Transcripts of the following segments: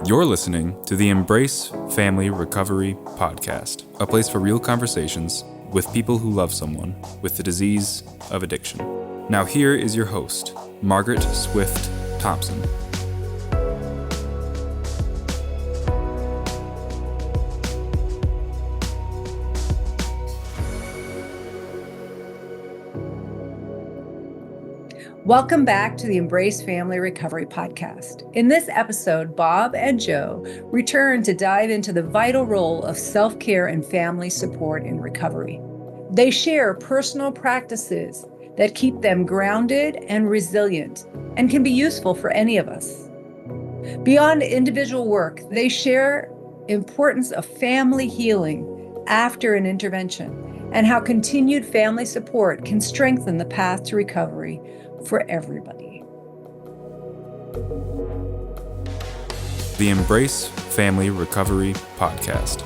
You're listening to the Embrace Family Recovery Podcast, a place for real conversations with people who love someone with the disease of addiction. Now here is your host, Margaret Swift Thompson. Welcome back to the Embrace Family Recovery Podcast. In this episode, Bob and Joe return to dive into the vital role of self-care and family support in recovery. They share personal practices that keep them grounded and resilient and can be useful for any of us. Beyond individual work, they share importance of family healing after an intervention and how continued family support can strengthen the path to recovery for everybody. The Embrace Family Recovery Podcast.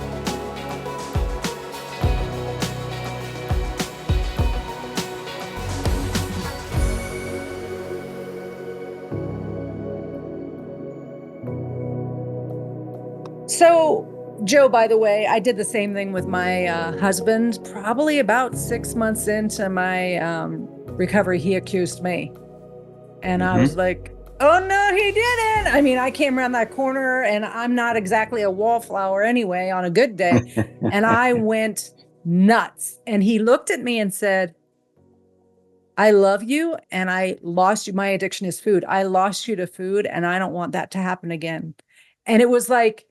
So, Joe, by the way, I did the same thing with my husband. Probably about 6 months into my recovery, he accused me. And I was like, oh, no, he didn't. I mean, I came around that corner and I'm not exactly a wallflower anyway on a good day. And I went nuts. And he looked at me and said, I love you and I lost you. My addiction is food. I lost you to food and I don't want that to happen again. And it was like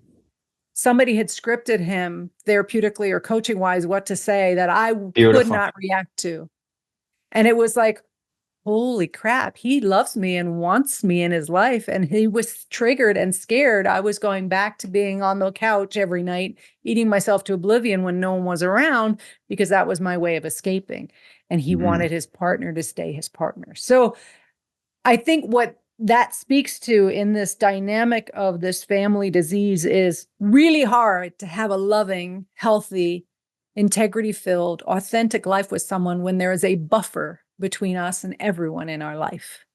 somebody had scripted him therapeutically or coaching wise what to say that I could not react to. And it was like, holy crap, he loves me and wants me in his life. And he was triggered and scared. I was going back to being on the couch every night, eating myself to oblivion when no one was around, because that was my way of escaping. And he wanted his partner to stay his partner. So I think what that speaks to in this dynamic of this family disease is really hard to have a loving, healthy, integrity-filled, authentic life with someone when there is a buffer between us and everyone in our life.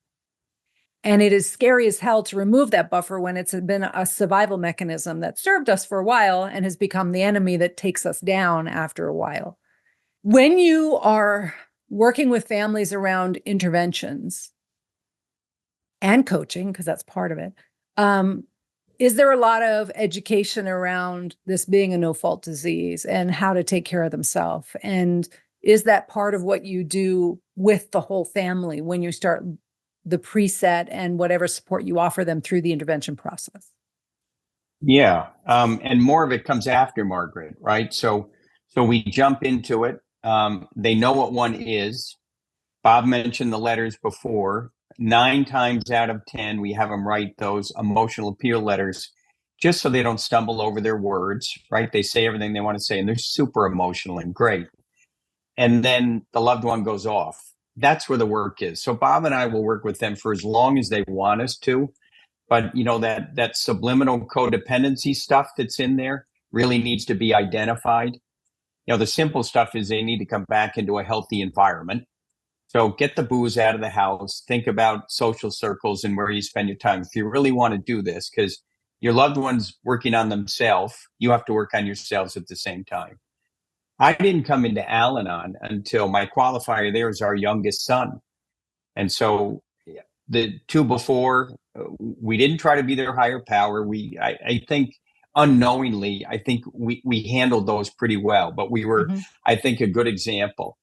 And it is scary as hell to remove that buffer when it's been a survival mechanism that served us for a while and has become the enemy that takes us down after a while. When you are working with families around interventions and coaching, because that's part of it, is there a lot of education around this being a no-fault disease and how to take care of themselves? And is that part of what you do with the whole family when you start the preset and whatever support you offer them through the intervention process? Yeah. And more of it comes after, Margaret, right? So we jump into it. They know what one is. Bob mentioned the letters before. 9 times out of 10, we have them write those emotional appeal letters just so they don't stumble over their words, right? They say everything they want to say and they're super emotional and great. And then the loved one goes off. That's where the work is. So Bob and I will work with them for as long as they want us to. But you know, that subliminal codependency stuff that's in there really needs to be identified. You know, the simple stuff is they need to come back into a healthy environment. So get the booze out of the house, think about social circles and where you spend your time. If you really want to do this, because your loved one's working on themselves, you have to work on yourselves at the same time. I didn't come into Al-Anon until my qualifier there is our youngest son. And so the two before, we didn't try to be their higher power. I think unknowingly, I think we handled those pretty well, but we were, I think, a good example.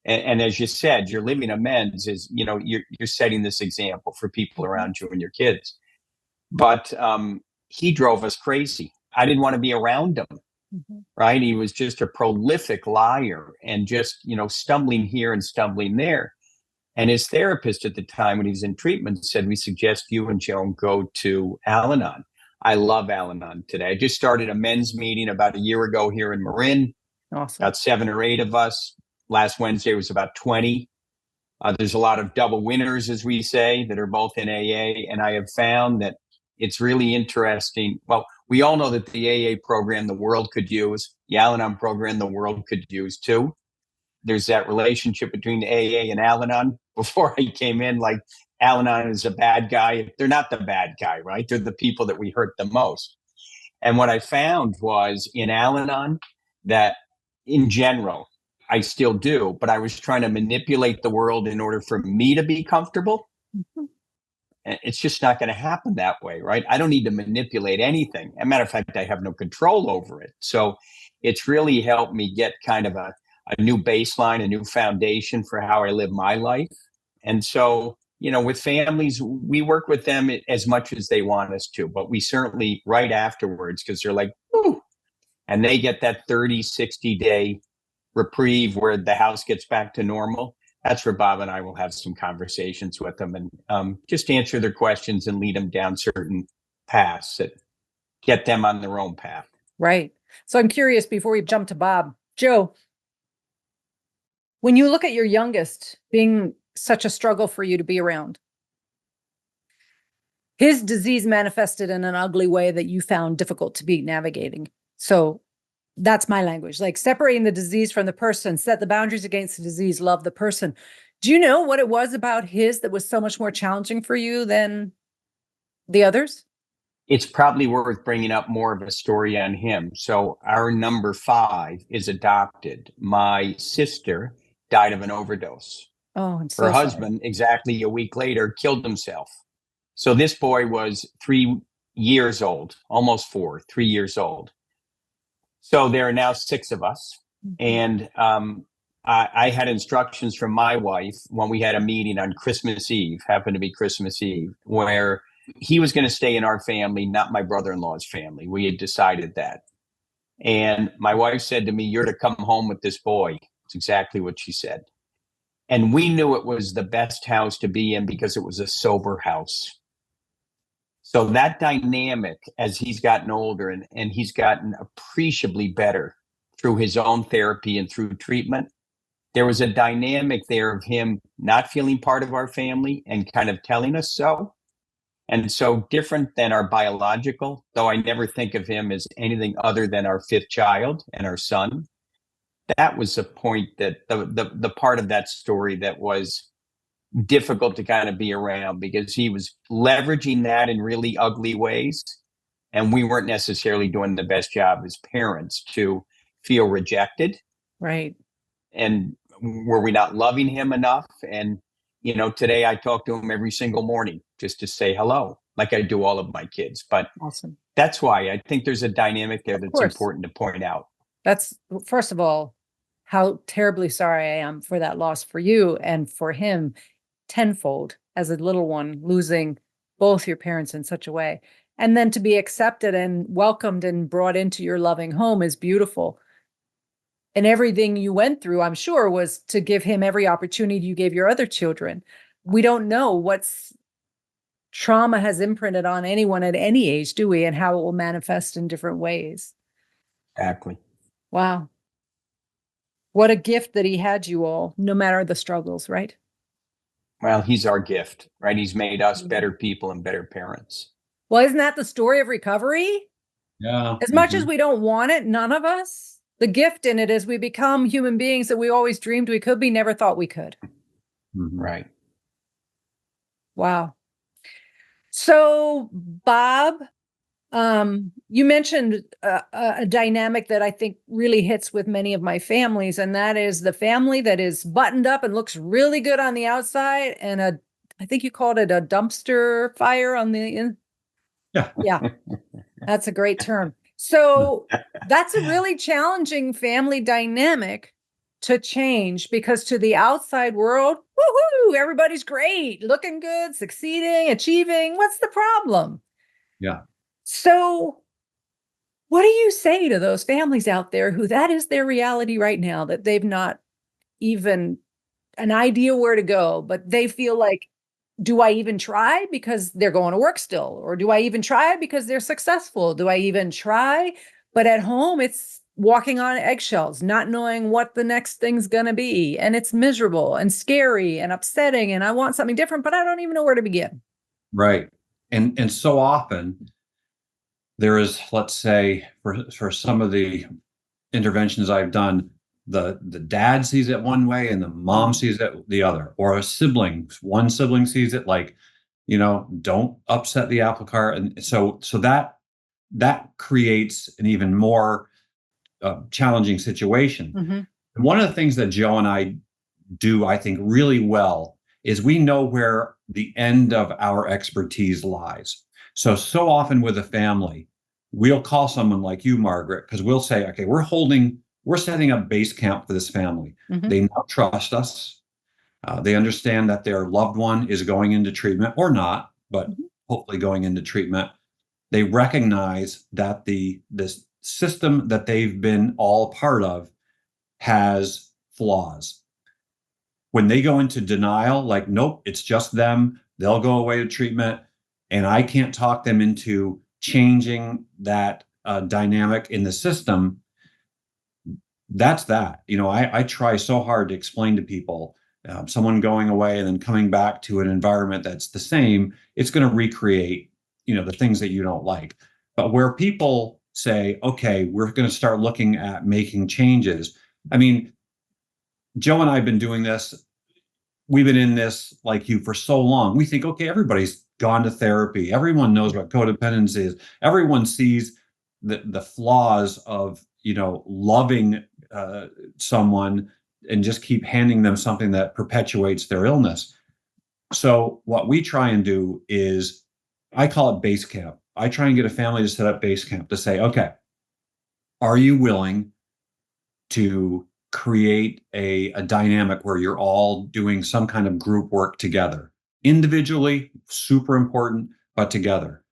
And as you said, your living amends is, you know, you're setting this example for people around you and your kids. But he drove us crazy. I didn't want to be around him, right? He was just a prolific liar and just, you know, stumbling here and stumbling there. And his therapist at the time when he was in treatment said, we suggest you and Joan go to Al-Anon. I love Al-Anon today. I just started a men's meeting about a year ago here in Marin. Awesome. About 7 or 8 of us. Last Wednesday was about 20. There's a lot of double winners, as we say, that are both in AA. And I have found that it's really interesting. Well, we all know that the AA program the world could use, the Al-Anon program the world could use too. There's that relationship between AA and Al-Anon. Before I came in, like Al-Anon is a bad guy. They're not the bad guy, right? They're the people that we hurt the most. And what I found was in Al-Anon that in general, I still do, but I was trying to manipulate the world in order for me to be comfortable. Mhm. And it's just not going to happen that way, right? I don't need to manipulate anything. As a matter of fact, I have no control over it. So it's really helped me get kind of a new baseline, a new foundation for how I live my life. And so, with families, we work with them as much as they want us to, but we certainly right afterwards, because they're like, ooh, and they get that 30, 60-day reprieve where the house gets back to normal. That's where Bob and I will have some conversations with them and just answer their questions and lead them down certain paths that get them on their own path. Right. So I'm curious, before we jump to Bob, Joe, when you look at your youngest being such a struggle for you to be around, his disease manifested in an ugly way that you found difficult to be navigating. So that's my language, like separating the disease from the person, set the boundaries against the disease, love the person. Do you know what it was about his that was so much more challenging for you than the others? It's probably worth bringing up more of a story on him. So our number 5 is adopted. My sister died of an overdose. Oh, I'm so Her sorry. husband, exactly a week later, killed himself. So this boy was 3 years old, almost 4, 3 years old. So there are now 6 of us. And I had instructions from my wife when we had a meeting on Christmas Eve, happened to be Christmas Eve, where he was going to stay in our family, not my brother-in-law's family. We had decided that. And my wife said to me, "You're to come home with this boy." It's exactly what she said. And we knew it was the best house to be in because it was a sober house. So that dynamic, as he's gotten older and he's gotten appreciably better through his own therapy and through treatment, there was a dynamic there of him not feeling part of our family and kind of telling us so. And so different than our biological, though I never think of him as anything other than our 5th child and our son. That was a point that the part of that story that was difficult to kind of be around because he was leveraging that in really ugly ways. And we weren't necessarily doing the best job as parents to feel rejected. Right. And were we not loving him enough? And, today I talk to him every single morning just to say hello, like I do all of my kids. But Awesome. that's why I think there's a dynamic there that's course. important to point out. That's, first of all, how terribly sorry I am for that loss for you and for him tenfold as a little one, losing both your parents in such a way. And then to be accepted and welcomed and brought into your loving home is beautiful. And everything you went through, I'm sure, was to give him every opportunity you gave your other children. We don't know what's trauma has imprinted on anyone at any age, do we? And how it will manifest in different ways. Exactly. Wow. What a gift that he had you all, no matter the struggles, right? Well, he's our gift, right? He's made us better people and better parents. Well, isn't that the story of recovery? Yeah. As much as we don't want it, none of us, the gift in it is we become human beings that we always dreamed we could be, never thought we could. Mhm. Right. Wow. So, Bob, you mentioned a dynamic that I think really hits with many of my families, and that is the family that is buttoned up and looks really good on the outside, and I think you called it a dumpster fire on the Yeah. Yeah, that's a great term. So that's a really challenging family dynamic to change because to the outside world, woohoo, everybody's great, looking good, succeeding, achieving. What's the problem? Yeah. So what do you say to those families out there who that is their reality right now, that they've not even an idea where to go, but they feel like, do I even try because they're going to work still? Or do I even try because they're successful? Do I even try? But at home, it's walking on eggshells, not knowing what the next thing's going to be. And it's miserable and scary and upsetting. And I want something different, but I don't even know where to begin. Right. And so often there is, let's say, for some of the interventions I've done, the dad sees it one way and the mom sees it the other, or a sibling, one sibling sees it like, don't upset the apple cart. And so that creates an even more challenging situation. Mm-hmm. And one of the things that Joe and I do, I think, really well is we know where the end of our expertise lies. So often with a family, we'll call someone like you, Margaret, because we'll say, okay, we're setting up base camp for this family. Mm-hmm. They now trust us. They understand that their loved one is going into treatment or not, but hopefully going into treatment. They recognize that this system that they've been all part of has flaws. When they go into denial, like, nope, it's just them, they'll go away to treatment, and I can't talk them into changing that dynamic in the system. That's that. I try so hard to explain to people, someone going away and then coming back to an environment that's the same, it's going to recreate, the things that you don't like. But where people say, okay, we're going to start looking at making changes. I mean, Joe and I have been doing this. We've been in this like you for so long. We think, okay, everybody's gone to therapy. Everyone knows what codependency is. Everyone sees the flaws of, loving someone and just keep handing them something that perpetuates their illness. So what we try and do is, I call it base camp. I try and get a family to set up base camp to say, okay, are you willing to create a dynamic where you're all doing some kind of group work together? Individually, super important, but together.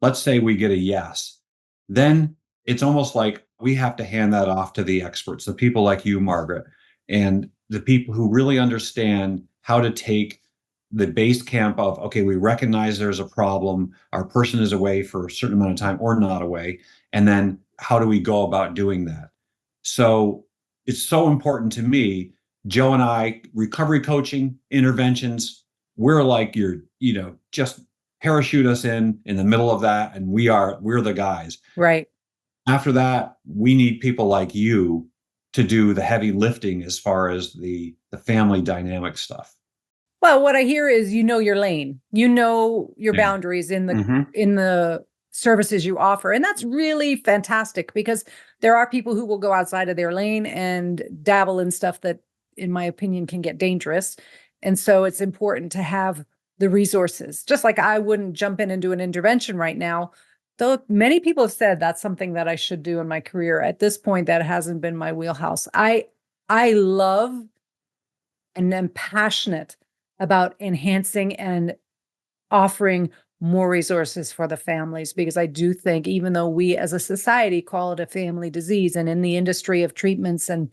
Let's say we get a yes. Then it's almost like we have to hand that off to the experts, the people like you, Margaret, and the people who really understand how to take the base camp of, okay, we recognize there's a problem, our person is away for a certain amount of time or not away, and then how do we go about doing that? So it's so important to me. Joe and I, recovery coaching, interventions, we're like just parachute us in the middle of that, and we're the guys. Right. After that, we need people like you to do the heavy lifting as far as the family dynamic stuff. Well, what I hear is your lane, your boundaries in the services you offer. And that's really fantastic, because there are people who will go outside of their lane and dabble in stuff that, in my opinion, can get dangerous. And so it's important to have the resources. Just like I wouldn't jump in and do an intervention right now, though many people have said that's something that I should do in my career. At this point, that hasn't been my wheelhouse. I love and am passionate about enhancing and offering more resources for the families, because I do think, even though we as a society call it a family disease, and in the industry of treatments and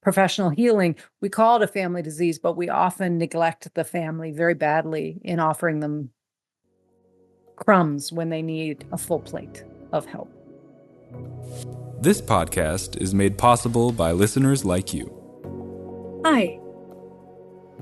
professional healing, we call it a family disease, but we often neglect the family very badly in offering them crumbs when they need a full plate of help. This podcast is made possible by listeners like you. Hi,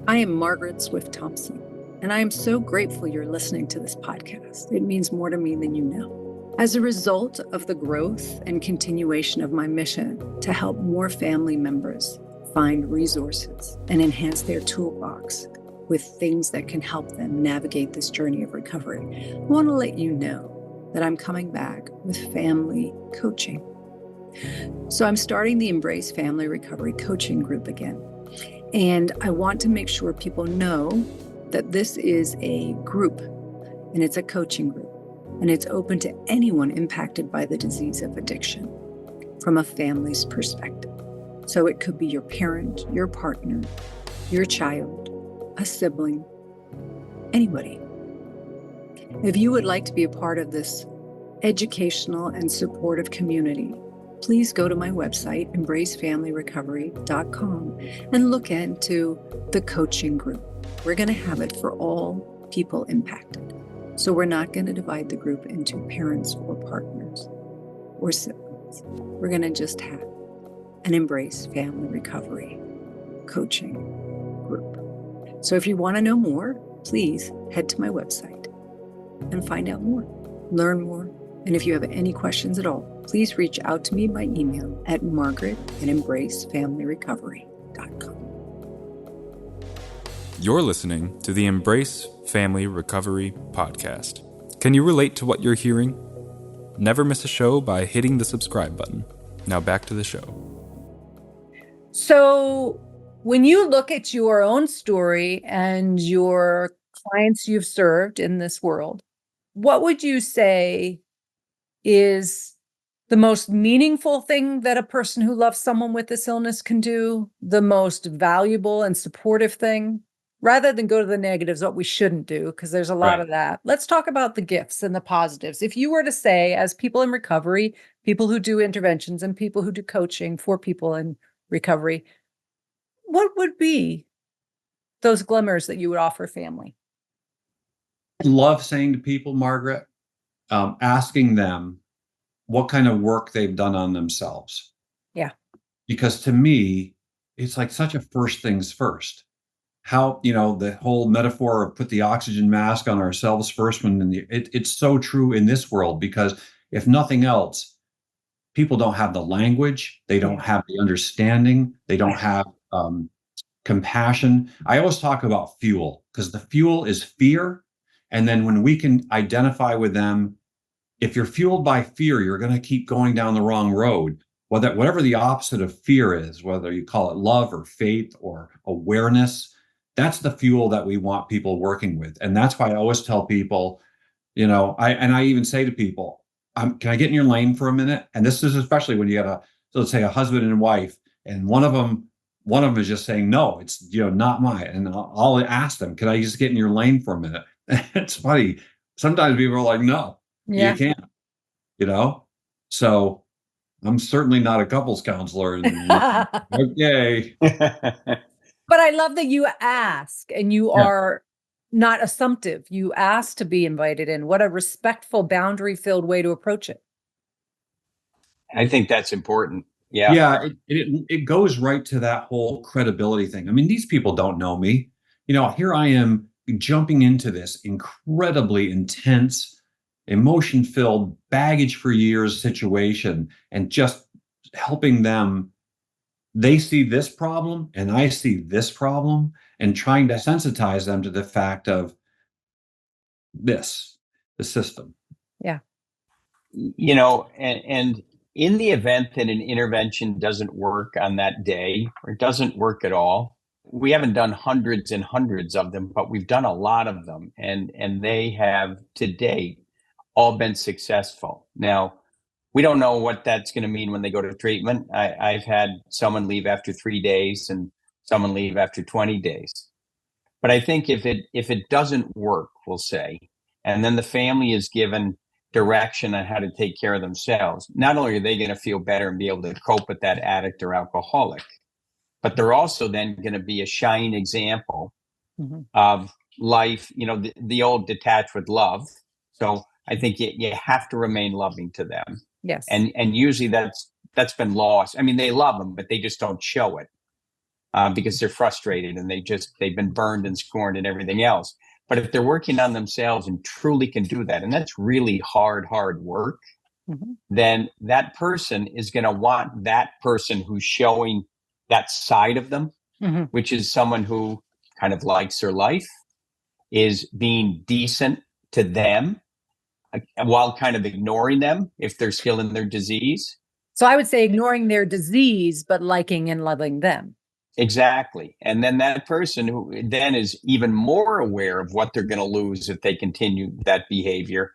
I am Margaret Swift Thompson, and I am so grateful you're listening to this podcast. It means more to me than you know. As a result of the growth and continuation of my mission to help more family members find resources and enhance their toolbox with things that can help them navigate this journey of recovery, I want to let you know that I'm coming back with family coaching. So I'm starting the Embrace Family Recovery Coaching Group again. And I want to make sure people know that this is a group, and it's a coaching group, and it's open to anyone impacted by the disease of addiction from a family's perspective. So it could be your parent, your partner, your child, a sibling, anybody. If you would like to be a part of this educational and supportive community, please go to my website, embracefamilyrecovery.com, and look into the coaching group. We're going to have it for all people impacted. So we're not going to divide the group into parents or partners or siblings. We're going to just have an Embrace Family Recovery coaching group. So if you want to know more, please head to my website and find out more, learn more. And if you have any questions at all, please reach out to me by email at margaret@embracefamilyrecovery.com. You're listening to the Embrace Family Recovery podcast. Can you relate to what you're hearing? Never miss a show by hitting the subscribe button. Now back to the show. So when you look at your own story and your clients you've served in this world, what would you say is the most meaningful thing that a person who loves someone with this illness can do, the most valuable and supportive thing, rather than go to the negatives, what we shouldn't do, because there's a lot of that. Let's talk about the gifts and the positives. If you were to say, as people in recovery, people who do interventions and people who do coaching for people in recovery, what would be those glimmers that you would offer family? I love saying to people, Margaret, asking them what kind of work they've done on themselves. Yeah. Because to me, it's like such a first things first. How, the whole metaphor of put the oxygen mask on ourselves first, it's so true in this world, because if nothing else, people don't have the language, they don't have the understanding, they don't have compassion. I always talk about fuel, because the fuel is fear. And then when we can identify with them, if you're fueled by fear, you're going to keep going down the wrong road. Whatever the opposite of fear is, whether you call it love or faith or awareness, that's the fuel that we want people working with. And that's why I always tell people, I even say to people, can I get in your lane for a minute? And this is especially when you got let's say a husband and wife, and one of them is just saying, no, it's, not mine. And I'll ask them, can I just get in your lane for a minute? It's funny. Sometimes people are like, no, you can't, so I'm certainly not a couples counselor. Okay. But I love that you ask, and you are not assumptive. You ask to be invited in. What a respectful, boundary-filled way to approach it. I think that's important. Yeah. Yeah, it goes right to that whole credibility thing. I mean, these people don't know me. Here I am jumping into this incredibly intense, emotion-filled, baggage for years situation, and just helping them. They see this problem and I see this problem, and trying to sensitize them to the fact of the system. Yeah. And in the event that an intervention doesn't work on that day, or doesn't work at all, we haven't done hundreds and hundreds of them, but we've done a lot of them, and they have to date all been successful. Now, we don't know what that's going to mean when they go to treatment. I've had someone leave after 3 days and someone leave after 20 days. But I think if it doesn't work, we'll say, and then the family is given direction on how to take care of themselves, not only are they going to feel better and be able to cope with that addict or alcoholic, but they're also then going to be a shining example of life, the old detach with love. So I think you have to remain loving to them. Yes. And usually that's been lost. I mean, they love them, but they just don't show it because they're frustrated and they've been burned and scorned and everything else. But if they're working on themselves and truly can do that, and that's really hard work, then that person is going to want that person who's showing that side of them, which is someone who kind of likes their life, is being decent to them, while kind of ignoring them if they're still in their disease. So I would say ignoring their disease, but liking and loving them. Exactly. And then that person who then is even more aware of what they're going to lose if they continue that behavior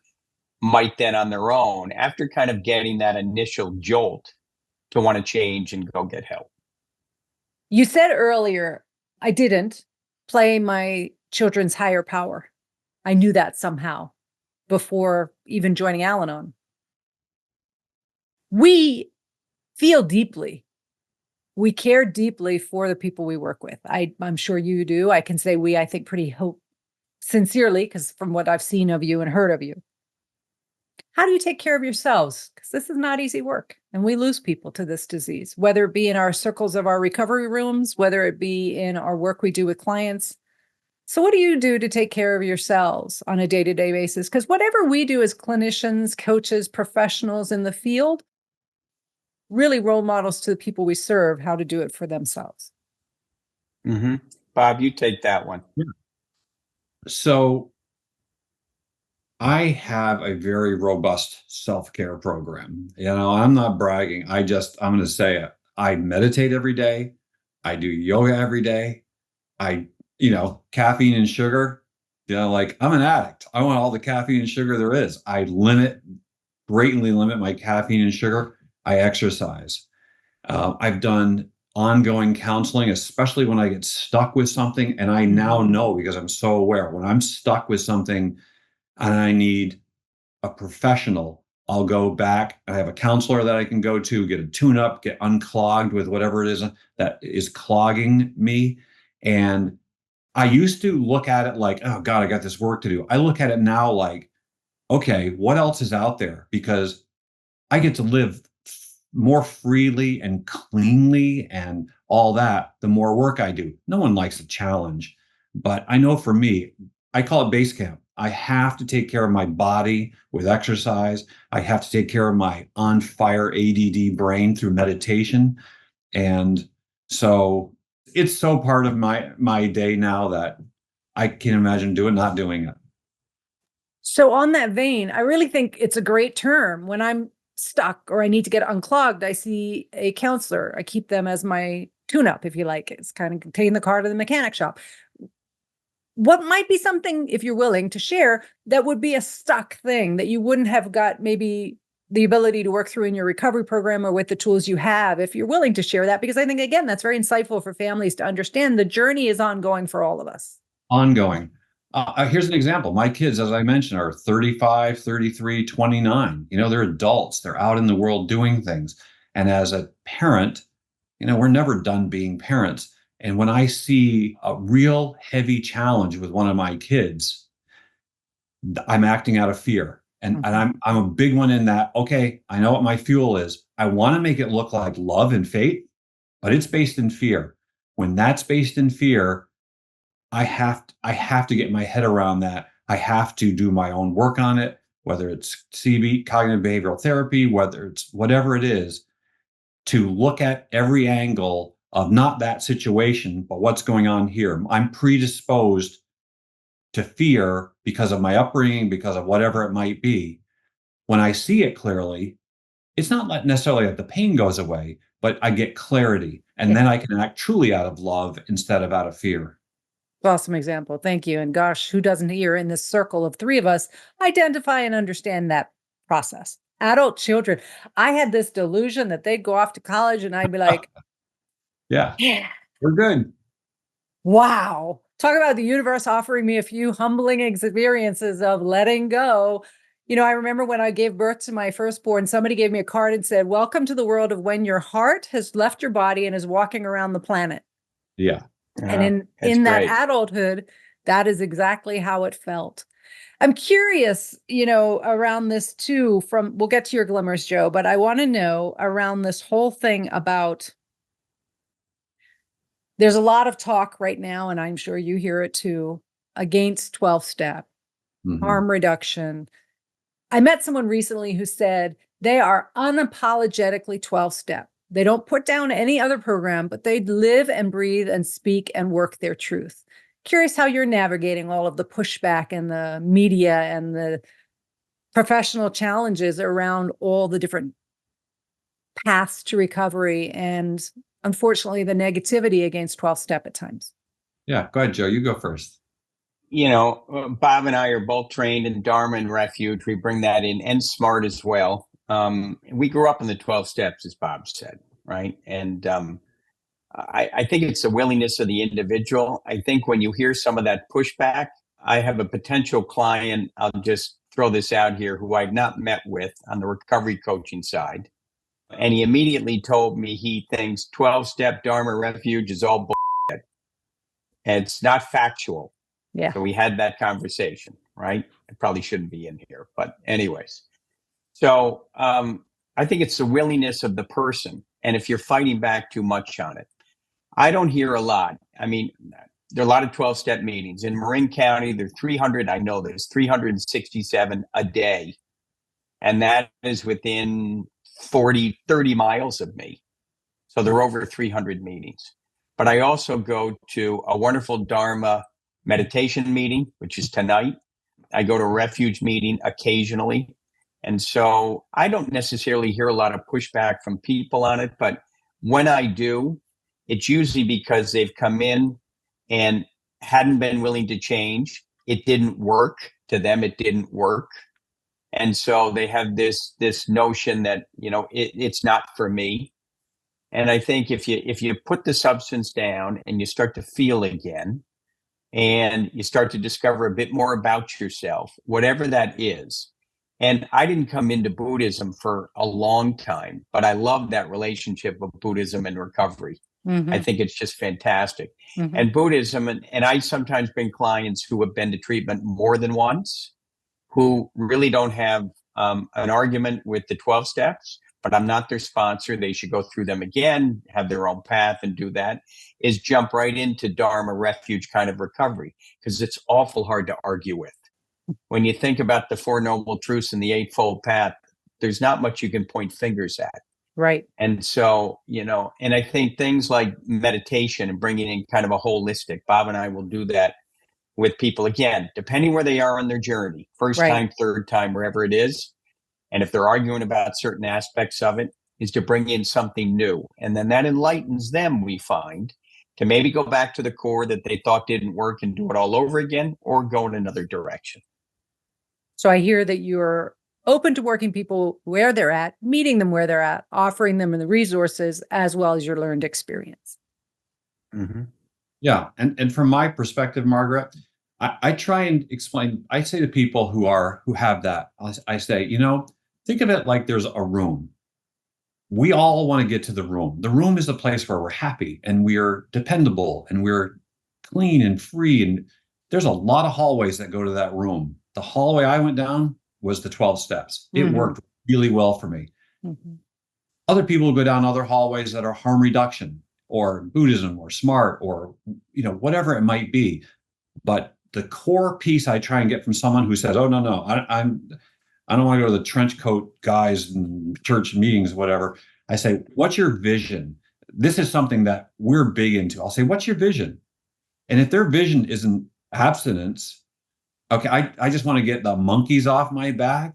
might then on their own, after kind of getting that initial jolt, to want to change and go get help. You said earlier, I didn't play my children's higher power. I knew that somehow before even joining Al-Anon. We feel deeply. We care deeply for the people we work with. I'm sure you do. I can say I think pretty sincerely, because from what I've seen of you and heard of you. How do you take care of yourselves? Because this is not easy work. And we lose people to this disease, whether it be in our circles of our recovery rooms, whether it be in our work we do with clients. So what do you do to take care of yourselves on a day-to-day basis? Because whatever we do as clinicians, coaches, professionals in the field, really role models to the people we serve how to do it for themselves. Bob, you take that one. So I have a very robust self-care program. I'm not bragging. I'm going to say it. I meditate every day. I do yoga every day. Caffeine and sugar, like I'm an addict. I want all the caffeine and sugar there is. I greatly limit my caffeine and sugar. I exercise. I've done ongoing counseling, especially when I get stuck with something. And I now know, because I'm so aware, when I'm stuck with something and I need a professional, I'll go back. I have a counselor that I can go to, get a tune-up, get unclogged with whatever it is that is clogging me. And I used to look at it like, oh God, I got this work to do. I look at it now like, okay, what else is out there? Because I get to live more freely and cleanly and all that, the more work I do. No one likes a challenge, but I know for me, I call it base camp. I have to take care of my body with exercise. I have to take care of my on fire ADD brain through meditation. And so it's so part of my day now that I can't imagine not doing it. So on that vein, I really think it's a great term. When I'm stuck or I need to get unclogged, I see a counselor. I keep them as my tune-up, if you like. It's kind of taking the car to the mechanic shop. What might be something, if you're willing to share, that would be a stuck thing that you wouldn't have got maybe the ability to work through in your recovery program or with the tools you have, if you're willing to share that? Because I think, again, that's very insightful for families to understand the journey is ongoing for all of us. Ongoing. Here's an example. My kids, as I mentioned, are 35, 33, 29. They're adults. They're out in the world doing things. And as a parent, we're never done being parents. And when I see a real heavy challenge with one of my kids, I'm acting out of fear. And I'm a big one in that, okay, I know what my fuel is. I want to make it look like love and faith, but it's based in fear. When that's based in fear, I have to get my head around that. I have to do my own work on it, whether it's CB, cognitive behavioral therapy, whether it's whatever it is, to look at every angle of not that situation, but what's going on here. I'm predisposed to fear because of my upbringing, because of whatever it might be. When I see it clearly, it's not necessarily that the pain goes away, but I get clarity. And then I can act truly out of love instead of out of fear. Awesome example. Thank you. And gosh, who doesn't here in this circle of three of us identify and understand that process? Adult children. I had this delusion that they'd go off to college and I'd be like, yeah, we're good. Wow. Talk about the universe offering me a few humbling experiences of letting go. I remember when I gave birth to my firstborn, somebody gave me a card and said, welcome to the world of when your heart has left your body and is walking around the planet. Yeah. And in that adulthood, that is exactly how it felt. I'm curious, around this too, we'll get to your glimmers, Joe, but I want to know around this whole thing about, there's a lot of talk right now, and I'm sure you hear it too, against 12-step, harm reduction. I met someone recently who said they are unapologetically 12-step. They don't put down any other program, but they live and breathe and speak and work their truth. Curious how you're navigating all of the pushback and the media and the professional challenges around all the different paths to recovery and, unfortunately, the negativity against 12-step at times. Yeah, go ahead, Joe. You go first. Bob and I are both trained in Dharma and Refuge. We bring that in, and SMART as well. We grew up in the 12 steps, as Bob said, right? And I think it's the willingness of the individual. I think when you hear some of that pushback, I have a potential client, I'll just throw this out here, who I've not met with on the recovery coaching side. And he immediately told me he thinks 12-step Dharma Refuge is all bullshit. And it's not factual. Yeah. So we had that conversation, right? It probably shouldn't be in here, but anyways. So I think it's the willingness of the person. And if you're fighting back too much on it, I don't hear a lot. I mean, there are a lot of 12-step meetings. In Marin County, there's 300. I know there's 367 a day. and that is within 30 miles of me. So there are over 300 meetings. But I also go to a wonderful Dharma meditation meeting, which is tonight. I go to a refuge meeting occasionally. And so I don't necessarily hear a lot of pushback from people on it, but when I do, it's usually because they've come in and hadn't been willing to change. It didn't work. To them, it didn't work. And so they have this notion that, it's not for me. And I think if you put the substance down and you start to feel again, and you start to discover a bit more about yourself, whatever that is. And I didn't come into Buddhism for a long time, but I love that relationship of Buddhism and recovery. Mm-hmm. I think it's just fantastic. Mm-hmm. And Buddhism, and I sometimes bring clients who have been to treatment more than once, who really don't have an argument with the 12 steps, but I'm not their sponsor. They should go through them again, have their own path and do that, is jump right into Dharma refuge kind of recovery, because it's awful hard to argue with. When you think about the Four Noble Truths and the Eightfold Path, there's not much you can point fingers at. Right. And so, and I think things like meditation and bringing in kind of a holistic, Bob and I will do that with people, again, depending where they are on their journey, first time, third time, wherever it is. And if they're arguing about certain aspects of it, is to bring in something new. And then that enlightens them, we find, to maybe go back to the core that they thought didn't work and do it all over again, or go in another direction. So I hear that you're open to working people where they're at, meeting them where they're at, offering them the resources as well as your learned experience. Mm-hmm. Yeah. And from my perspective, Margaret, I try and explain, I say to people who have that, I say, think of it like there's a room. We all want to get to the room. The room is the place where we're happy and we're dependable and we're clean and free. And there's a lot of hallways that go to that room. The hallway I went down was the 12 steps. It worked really well for me. Mm-hmm. Other people go down other hallways that are harm reduction or Buddhism or SMART or, whatever it might be. But the core piece I try and get from someone who says, oh, no, I don't want to go to the trench coat guys and church meetings, whatever. I say, what's your vision? This is something that we're big into. I'll say, what's your vision? And if their vision isn't abstinence, okay, I just want to get the monkeys off my back.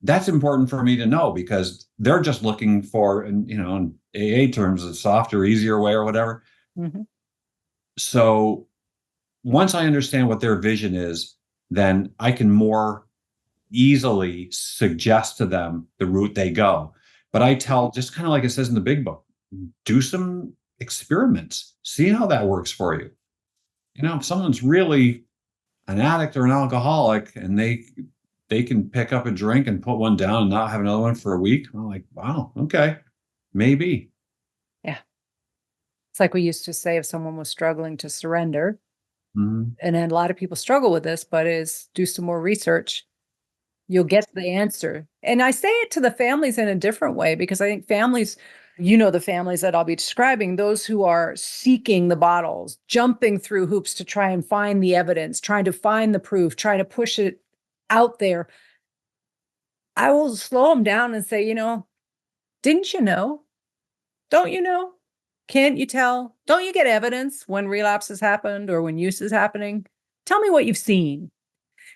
That's important for me to know because they're just looking for, in AA terms, a softer, easier way or whatever. Mm-hmm. So once I understand what their vision is, then I can more easily suggest to them the route they go. But I tell, just kind of like it says in the big book, do some experiments, see how that works for you. If someone's really an addict or an alcoholic and they can pick up a drink and put one down and not have another one for a week, I'm like, wow, okay, maybe. Yeah. It's like we used to say if someone was struggling to surrender, and then a lot of people struggle with this, but is do some more research. You'll get the answer. And I say it to the families in a different way, because I think families, the families that I'll be describing, those who are seeking the bottles, jumping through hoops to try and find the evidence, trying to find the proof, trying to push it out there. I will slow them down and say, didn't you know? Don't you know? Can't you tell? Don't you get evidence when relapse has happened or when use is happening? Tell me what you've seen.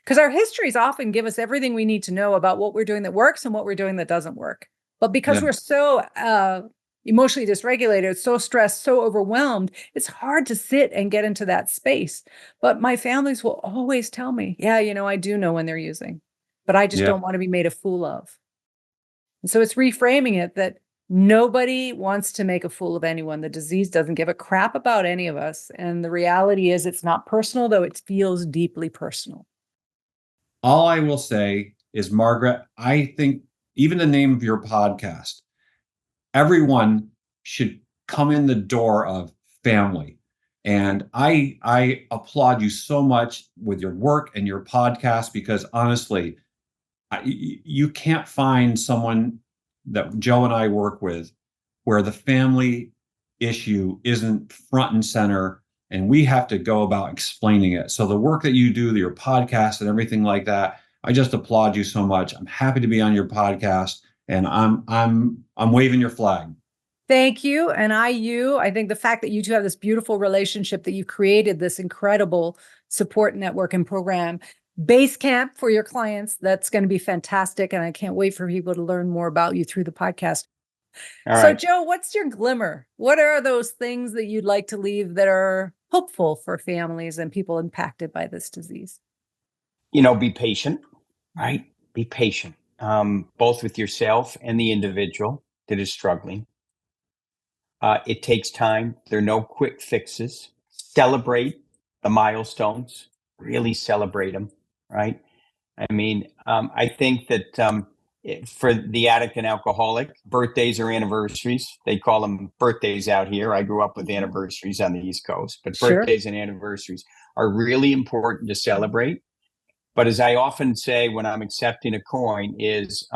Because our histories often give us everything we need to know about what we're doing that works and what we're doing that doesn't work. But because we're so emotionally dysregulated, so stressed, so overwhelmed, it's hard to sit and get into that space. But my families will always tell me, yeah, I do know when they're using, but I just don't want to be made a fool of. And so it's reframing it that nobody wants to make a fool of anyone. The disease doesn't give a crap about any of us. And the reality is it's not personal, though it feels deeply personal. All I will say is, Margaret, I think even the name of your podcast, everyone should come in the door of family. And I applaud you so much with your work and your podcast, because honestly, you can't find someone that Joe and I work with where the family issue isn't front and center and we have to go about explaining it. So the work that you do, your podcast and everything like that, I just applaud you so much. I'm happy to be on your podcast, and I'm waving your flag. Thank you. And I think the fact that you two have this beautiful relationship, that you created this incredible support network and program, base camp for your clients, that's going to be fantastic. And I can't wait for people to learn more about you through the podcast. All So, right. Joe, what's your glimmer? What are those things that you'd like to leave that are hopeful for families and people impacted by this disease? Be patient, right? Be patient, both with yourself and the individual that is struggling. It takes time. There are no quick fixes. Celebrate the milestones, really celebrate them, right? I think that for the addict and alcoholic, birthdays or anniversaries, they call them birthdays out here. I grew up with anniversaries on the East Coast, but Sure. birthdays and anniversaries are really important to celebrate. But as I often say when I'm accepting a coin is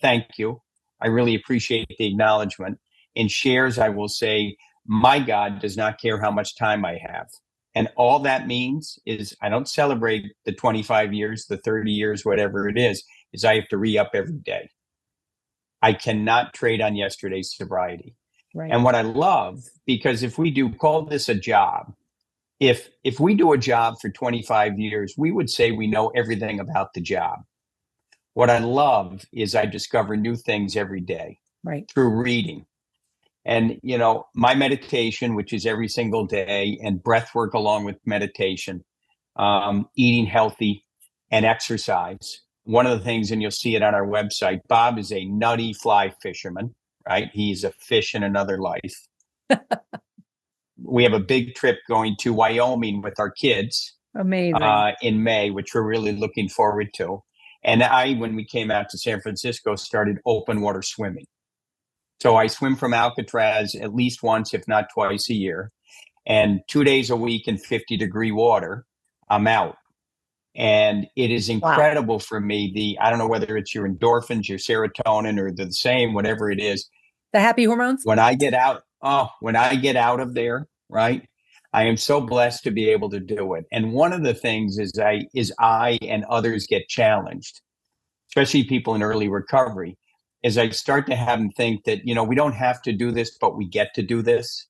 thank you. I really appreciate the acknowledgement. In shares, I will say, my God does not care how much time I have. And all that means is I don't celebrate the 25 years, the 30 years, whatever it is I have to re-up every day. I cannot trade on yesterday's sobriety. Right. And what I love, because if we do call this a job, if we do a job for 25 years, we would say we know everything about the job. What I love is I discover new things every day, Right. through reading. And, my meditation, which is every single day, and breath work along with meditation, eating healthy and exercise. One of the things, and you'll see it on our website, Bob is a nutty fly fisherman, right? He's a fish in another life. We have a big trip going to Wyoming with our kids. Amazing. In May, which we're really looking forward to. And when we came out to San Francisco, started open water swimming. So I swim from Alcatraz at least once, if not twice a year. And 2 days a week in 50-degree water, I'm out. And it is incredible for me. I don't know whether it's your endorphins, your serotonin, or the same, whatever it is. The happy hormones? When I get out of there, right? I am so blessed to be able to do it. And one of the things is I and others get challenged, especially people in early recovery, is I start to have them think that, we don't have to do this, but we get to do this.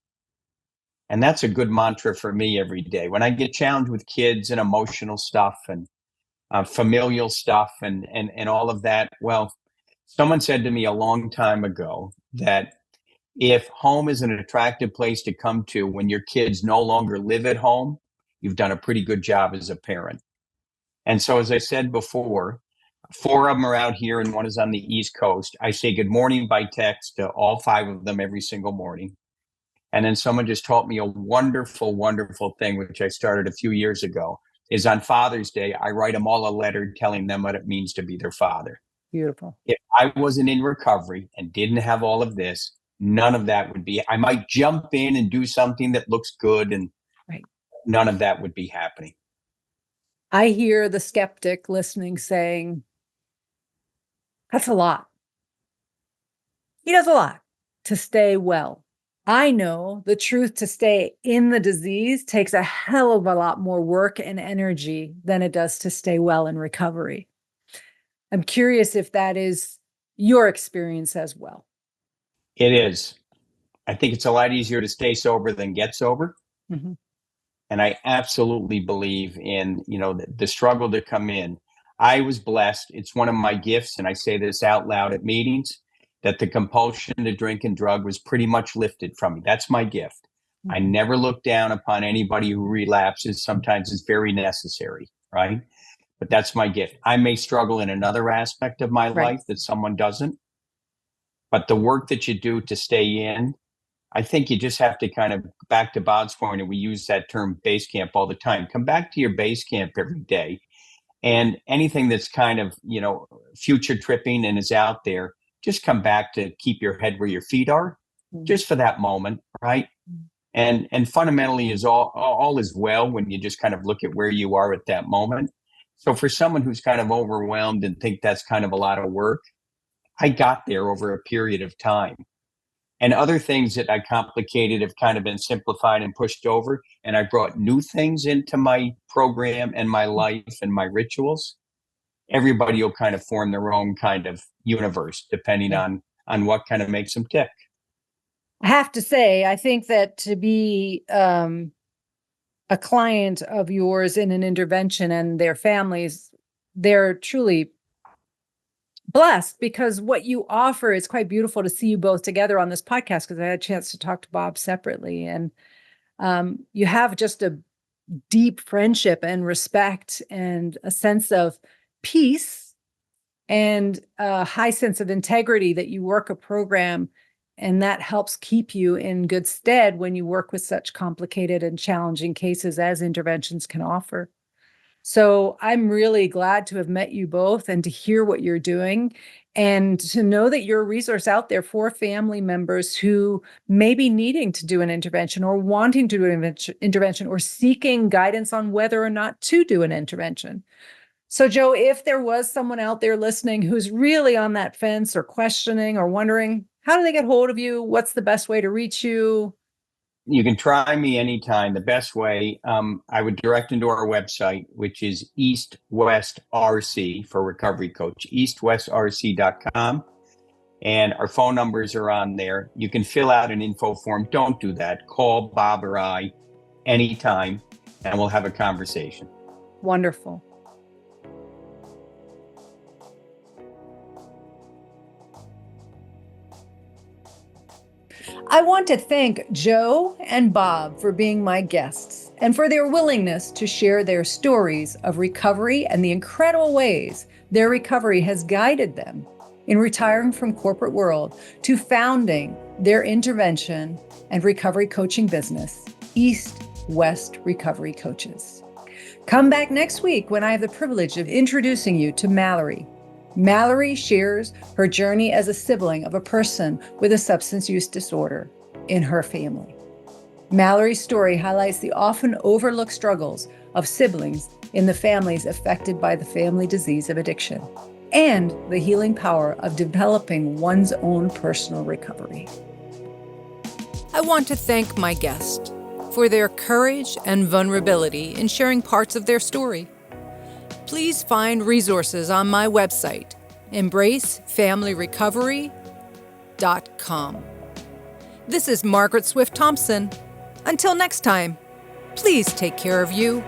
And that's a good mantra for me every day. When I get challenged with kids and emotional stuff and familial stuff and all of that, well, someone said to me a long time ago that if home is an attractive place to come to when your kids no longer live at home, you've done a pretty good job as a parent. And so, as I said before, 4 of them are out here and 1 is on the East Coast. I say good morning by text to all 5 of them every single morning. And then someone just taught me a wonderful, wonderful thing, which I started a few years ago, is on Father's Day, I write them all a letter telling them what it means to be their father. Beautiful. If I wasn't in recovery and didn't have all of this, none of that would be. I might jump in and do something that looks good, and Right. None of that would be happening. I hear the skeptic listening saying, that's a lot. He does a lot to stay well. I know the truth: to stay in the disease takes a hell of a lot more work and energy than it does to stay well in recovery. I'm curious if that is your experience as well. It is. I think it's a lot easier to stay sober than get sober. Mm-hmm. And I absolutely believe in, the struggle to come in. I was blessed. It's one of my gifts, and I say this out loud at meetings, that the compulsion to drink and drug was pretty much lifted from me. That's my gift. Mm-hmm. I never look down upon anybody who relapses. Sometimes it's very necessary, right? But that's my gift. I may struggle in another aspect of my Right. life that someone doesn't. But the work that you do to stay in, I think you just have to kind of, back to Bob's point, and we use that term base camp all the time. Come back to your base camp every day. And anything that's kind of, future tripping and is out there, just come back to keep your head where your feet are, just for that moment, right? And fundamentally is all is well when you just kind of look at where you are at that moment. So for someone who's kind of overwhelmed and think that's kind of a lot of work, I got there over a period of time. And other things that I complicated have kind of been simplified and pushed over. And I brought new things into my program and my life and my rituals. everybody will kind of form their own kind of universe depending on what kind of makes them tick. I have to say, I think that to be a client of yours in an intervention and their families, they're truly blessed, because what you offer is quite beautiful to see you both together on this podcast, because I had a chance to talk to Bob separately. And you have just a deep friendship and respect and a sense of peace and a high sense of integrity that you work a program, and that helps keep you in good stead when you work with such complicated and challenging cases as interventions can offer. So I'm really glad to have met you both and to hear what you're doing, and to know that you're a resource out there for family members who may be needing to do an intervention or wanting to do an intervention or seeking guidance on whether or not to do an intervention. So, Joe, if there was someone out there listening who's really on that fence or questioning or wondering, how do they get hold of you? What's the best way to reach you? You can try me anytime. The best way, I would direct into our website, which is East West RC for Recovery Coach, eastwestrc.com. And our phone numbers are on there. You can fill out an info form. Don't do that. Call Bob or I anytime, and we'll have a conversation. Wonderful. I want to thank Joe and Bob for being my guests and for their willingness to share their stories of recovery and the incredible ways their recovery has guided them in retiring from corporate world to founding their intervention and recovery coaching business, East West Recovery Coaches. Come back next week when I have the privilege of introducing you to Mallory. Mallory shares her journey as a sibling of a person with a substance use disorder in her family. Mallory's story highlights the often overlooked struggles of siblings in the families affected by the family disease of addiction, and the healing power of developing one's own personal recovery. I want to thank my guest for their courage and vulnerability in sharing parts of their story. Please find resources on my website, embracefamilyrecovery.com. This is Margaret Swift Thompson. Until next time, please take care of you